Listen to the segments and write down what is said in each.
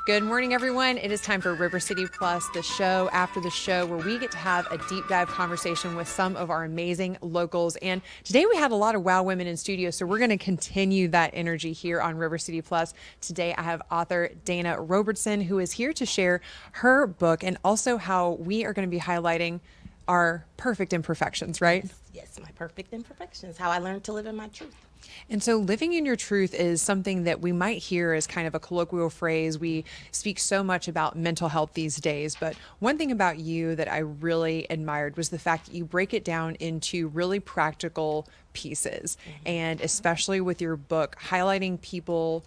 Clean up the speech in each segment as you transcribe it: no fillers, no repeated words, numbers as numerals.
Good morning, everyone. It is time for River City Plus, the show after the show where we get to have a deep dive conversation with some of our amazing locals. And today we had a lot of wow women in studio, so we're going to continue that energy here on River City Plus. Today I have author Dana Roberson, who is here to share her book and also how we are going to be highlighting our perfect imperfections, right? Yes, my perfect imperfections, how I learned to live in my truth. And so living in your truth is something that we might hear as kind of a colloquial phrase. We speak so much about mental health these days, but one thing about you that I really admired was the fact that you break it down into really practical pieces. And especially with your book, highlighting people,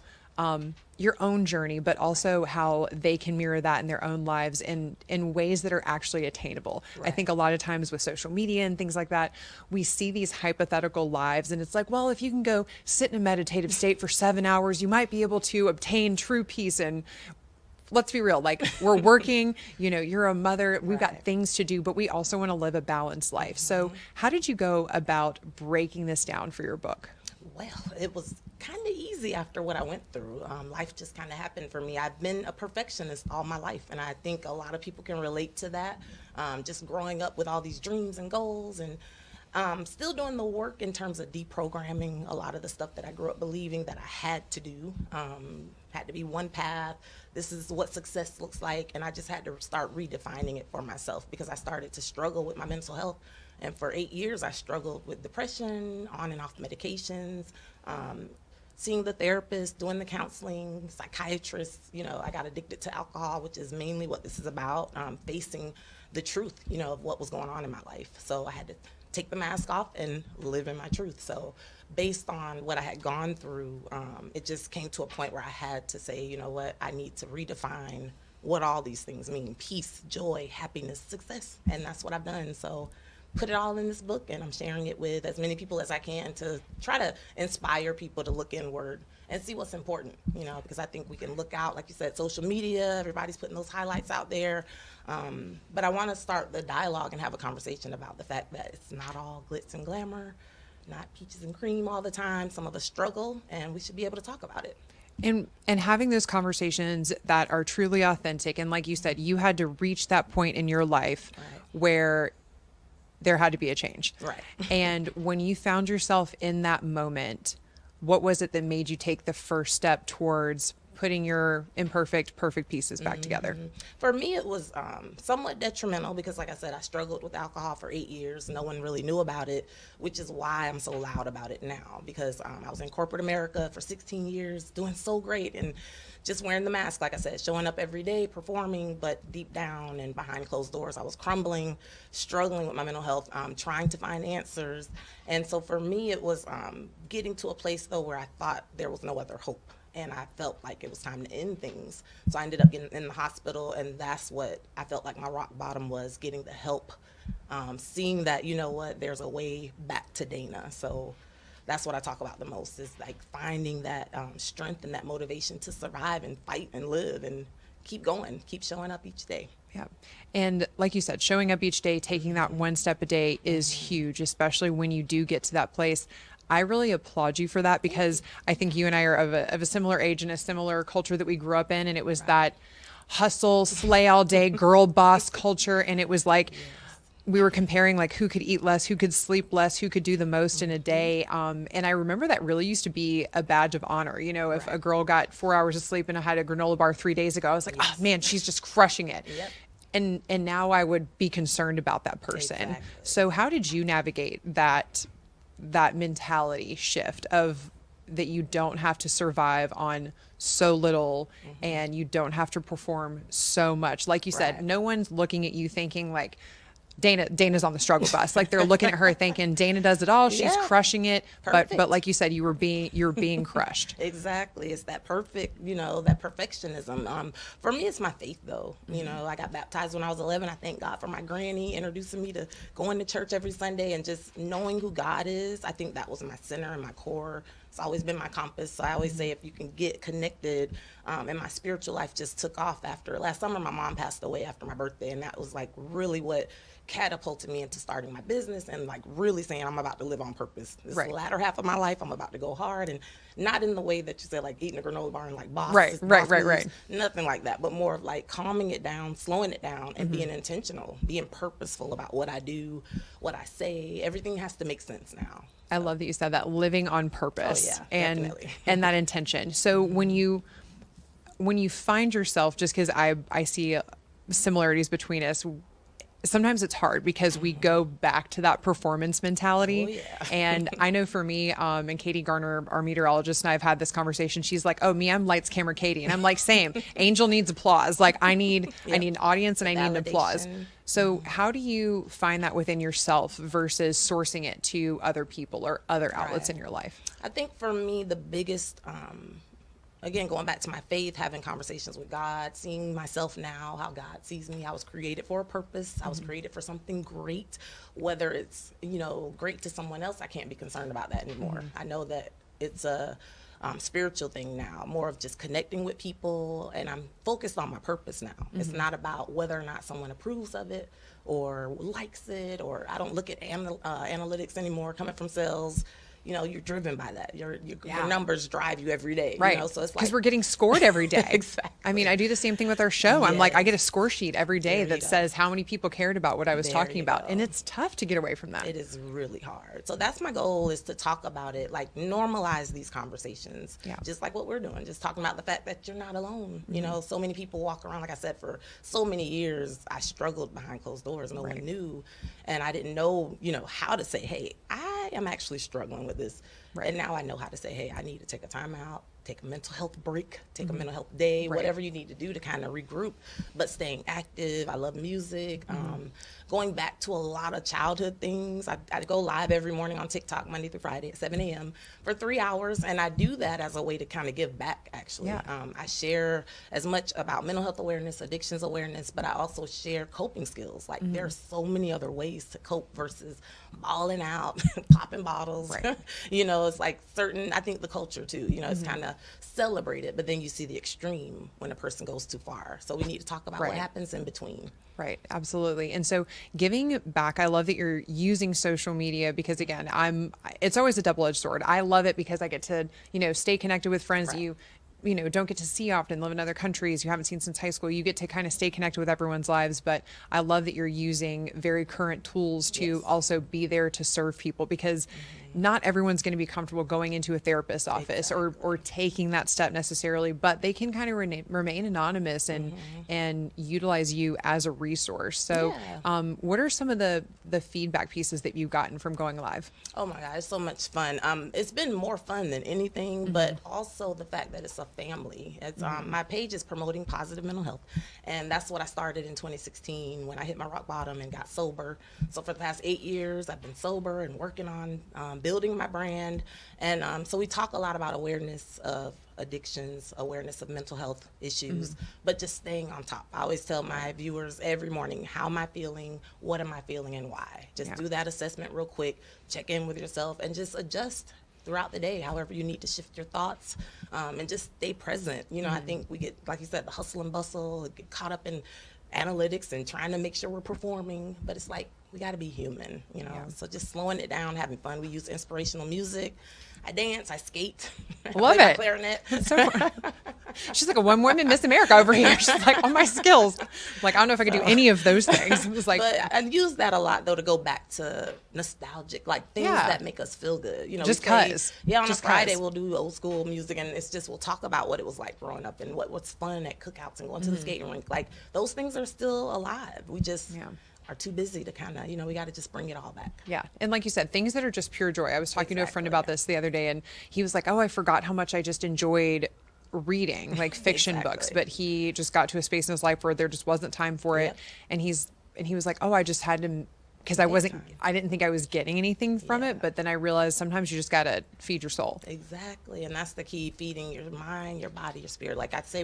your own journey, but also how they can mirror that in their own lives in ways that are actually attainable. Right. I think a lot of times with social media and things like that, we see these hypothetical lives and it's like, well, if you can go sit in a meditative state for 7 hours, you might be able to obtain true peace. And let's be real, like we're working, you're a mother, we've got things to do, but we also want to live a balanced life. So how did you go about breaking this down for your book? Well, it was kind of easy after what I went through. Life just kind of happened for me. I've been a perfectionist all my life, and I think a lot of people can relate to that. Just growing up with all these dreams and goals, and still doing the work in terms of deprogramming a lot of the stuff that I grew up believing that I had to do. Had to be one path. This is what success looks like, and I just had to start redefining it for myself because I started to struggle with my mental health. And for 8 years, I struggled with depression, on and off medications, seeing the therapist, doing the counseling, psychiatrists. I got addicted to alcohol, which is mainly what this is about, facing the truth, of what was going on in my life. So I had to take the mask off and live in my truth. So based on what I had gone through, it just came to a point where I had to say, you know what, I need to redefine what all these things mean: peace, joy, happiness, success. And that's what I've done. So put it all in this book, and I'm sharing it with as many people as I can to try to inspire people to look inward and see what's important, because I think we can look out, like you said, social media, everybody's putting those highlights out there. But I want to start the dialogue and have a conversation about the fact that it's not all glitz and glamour, not peaches and cream all the time. Some of us struggle, and we should be able to talk about it. And having those conversations that are truly authentic. And like you said, you had to reach that point in your life where there had to be a change. Right. And when you found yourself in that moment, what was it that made you take the first step towards putting your perfect pieces back together? For me, it was somewhat detrimental because, like I said, I struggled with alcohol for 8 years. No one really knew about it, which is why I'm so loud about it now, because I was in corporate America for 16 years, doing so great, and just wearing the mask, like I said, showing up every day, performing, but deep down and behind closed doors, I was crumbling, struggling with my mental health, trying to find answers. And so for me, it was getting to a place, though, where I thought there was no other hope. And I felt like it was time to end things. So I ended up getting in the hospital, and that's what I felt like my rock bottom was, getting the help, seeing that, there's a way back to Dana. So that's what I talk about the most, is like finding that strength and that motivation to survive and fight and live and keep going, keep showing up each day. Yeah. And like you said, showing up each day, taking that one step a day is huge, especially when you do get to that place. I really applaud you for that, because I think you and I are of a similar age and a similar culture that we grew up in. And it was that hustle, slay all day, girl boss culture. And it was like, we were comparing like who could eat less, who could sleep less, who could do the most in a day. And I remember that really used to be a badge of honor. If a girl got 4 hours of sleep and had a granola bar 3 days ago, I was like, oh man, she's just crushing it. Yep. And now I would be concerned about that person. Exactly. So how did you navigate that mentality shift of that you don't have to survive on so little and you don't have to perform so much? Like you said, no one's looking at you thinking like, Dana's on the struggle bus. Like they're looking at her thinking Dana does it all. She's crushing it. Perfect. But like you said, you're being crushed. Exactly. It's that that perfectionism. For me, it's my faith though. I got baptized when I was 11. I thank God for my granny introducing me to going to church every Sunday and just knowing who God is. I think that was my center and my core It's always been my compass. So I always say if you can get connected, and my spiritual life just took off after last summer. My mom passed away after my birthday, and that was like really what catapulted me into starting my business and like really saying I'm about to live on purpose. This Right. latter half of my life, I'm about to go hard, and not in the way that you said like eating a granola bar and like Right, right, boss right, moves, right. nothing like that, but more of like calming it down, slowing it down, and being intentional, being purposeful about what I do, what I say. Everything has to make sense now. I love that you said that, living on Oh purpose yeah, and definitely. that intention. So when you find yourself, just because I see similarities between us, sometimes it's hard because we go back to that performance Oh mentality. yeah. And I know for me, and Katie Garner, our meteorologist, and I've had this conversation. She's like, "Oh, me, I'm lights, camera, Katie," and I'm like, "Same." Angel needs applause. Like I Yep. need an audience and The I need an applause. validation. So how do you find that within yourself versus sourcing it to other people or other outlets in Right. your life? I think for me, the biggest, again, going back to my faith, having conversations with God, seeing myself now, how God sees me. I was created for a purpose. I was created for something great. Whether it's, great to someone else, I can't be concerned about that anymore. I know that it's a spiritual thing now, more of just connecting with people, and I'm focused on my purpose now. It's not about whether or not someone approves of it or likes it, or I don't look at analytics anymore coming from sales. You're driven by that. Your Yeah. numbers drive you every day. Right. So it's Because like we're getting scored every day. Exactly. I mean, I do the same thing with our show. I'm like, I get a Yes. score sheet every day There you that go. says how many people cared about what I was There talking you about. And go. it's tough to get away from that. It is really hard. So that's my goal, is to talk about it, like normalize these conversations. Yeah. Just like what we're doing, just talking about the fact that you're not alone. So many people walk around, like I said, for so many years, I struggled behind closed doors. No Right. one knew. And I didn't know, how to say, hey, I am actually struggling with this. Right. And now I know how to say, hey, I need to take a time out, take a mental health break, take a mental health day, Right. whatever you need to do to kind of regroup, but staying active. I love music. Going back to a lot of childhood things. I go live every morning on TikTok, Monday through Friday at 7 a.m. for 3 hours. And I do that as a way to kind of give back, actually. Yeah. I share as much about mental health awareness, addictions awareness, but I also share coping skills. Like there are so many other ways to cope versus balling out, popping bottles. Right. It's like I think the culture too, it's kind of celebrated, but then you see the extreme when a person goes too far. So we need to talk about Right. what happens in between. Right, absolutely. And so giving back, I love that you're using social media because again, it's always a double-edged sword. I love it because I get to, stay connected with friends that Right. you don't get to see often, live in other countries you haven't seen since high school. You get to kind of stay connected with everyone's lives, but I love that you're using very current tools to Yes. also be there to serve people because not everyone's going to be comfortable going into a therapist's office or taking that step necessarily, but they can kind of remain anonymous and utilize you as a resource. So, Yeah. what are some of the feedback pieces that you've gotten from going live? Oh my God, it's so much fun. It's been more fun than anything, but also the fact that it's a family. It's my page is promoting positive mental health, and that's what I started in 2016 when I hit my rock bottom and got sober. So for the past 8 years, I've been sober and working on building my brand, and so we talk a lot about awareness of addictions, awareness of mental health issues, but just staying on top. I always tell my viewers every morning, how am I feeling, what am I feeling, and why. Just do that assessment real quick, check in with yourself, and just adjust throughout the day, however you need to shift your thoughts, and just stay present. I think we get, like you said, the hustle and bustle, get caught up in analytics and trying to make sure we're performing, but it's like we got to be human. So just slowing it down, having fun. We use inspirational music. I dance, I skate. I Love play my it. clarinet. That's so fun. She's like a one-woman Miss America over here. She's like, all my skills. Like, I don't know if I could do any of those things. It was like, But I use that a lot though to go back to nostalgic, like things Yeah. that make us feel good. We Just play- 'cause. Yeah, on Just a Friday 'cause. we'll do old school music, and it's just we'll talk about what it was like growing up and what's fun at cookouts and going to the skating rink. Like those things are still alive. We just Yeah. are too busy to kind of we got to just bring it all back. yeah. And like you said, things that are just pure joy. I was talking to a friend Exactly. about this the other day, and he was like, oh, I forgot how much I just enjoyed reading, like fiction books. Exactly. But he just got to a space in his life where there just wasn't time for it. Yep. And he was like, oh, I just had to, because Take time. I didn't think I was getting anything from Yeah. it. But then I realized sometimes you just got to feed your soul. Exactly, and that's the key: feeding your mind, your body, your spirit. Like I say,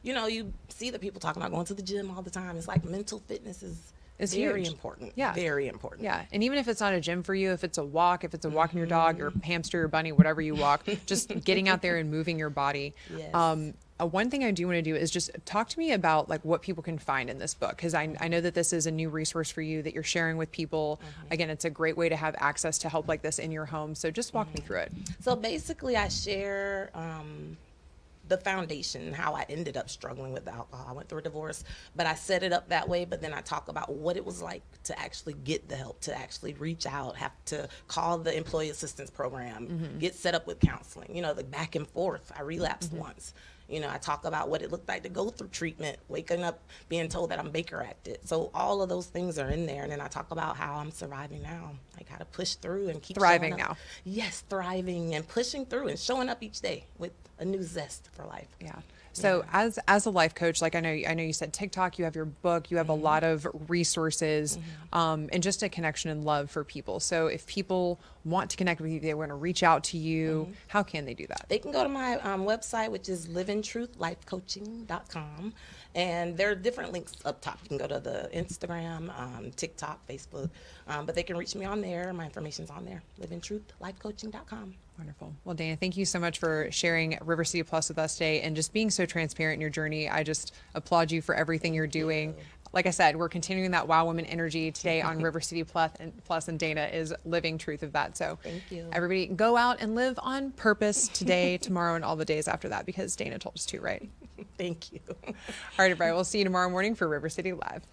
you see the people talking about going to the gym all the time. It's like mental fitness is is Very huge. important. Yeah. Very important. Yeah. And even if it's not a gym for you, if it's a walk, if it's a walking your dog or hamster or bunny, whatever you walk, just getting out there and moving your body. Yes. One thing I do want to do is just talk to me about like what people can find in this book. Cause I know that this is a new resource for you that you're sharing with people. Again, it's a great way to have access to help like this in your home. So just walk me through it. So basically, I share the foundation, how I ended up struggling with alcohol. I went through a divorce, but I set it up that way. But then I talk about what it was like to actually get the help, to actually reach out, have to call the employee assistance program, get set up with counseling, you know, the back and forth. I relapsed once. You know, I talk about what it looked like to go through treatment, waking up, being told that I'm Baker acted. So all of those things are in there. And then I talk about how I'm surviving now, like how to push through and keep Thriving showing up. now. Yes, thriving and pushing through and showing up each day with a new zest for life. Yeah. So as a life coach, like I know you said TikTok, you have your book, you have a lot of resources, and just a connection and love for people. So if people want to connect with you, they want to reach out to you, how can they do that? They can go to my website, which is livingtruthLifeCoaching.com. And there are different links up top. You can go to the Instagram, TikTok, Facebook, but they can reach me on there. My information's on there, livingtruthLifeCoaching.com. Wonderful. Well, Dana, thank you so much for sharing River City Plus with us today and just being so transparent in your journey. I just applaud you for everything you're doing. Like I said, we're continuing that Wow Woman energy today on River City Plus, and Dana is living truth of that. So Thank you. everybody go out and live on purpose today, tomorrow, and all the days after that, because Dana told us to, right? Thank you. All right, everybody. We'll see you tomorrow morning for River City Live.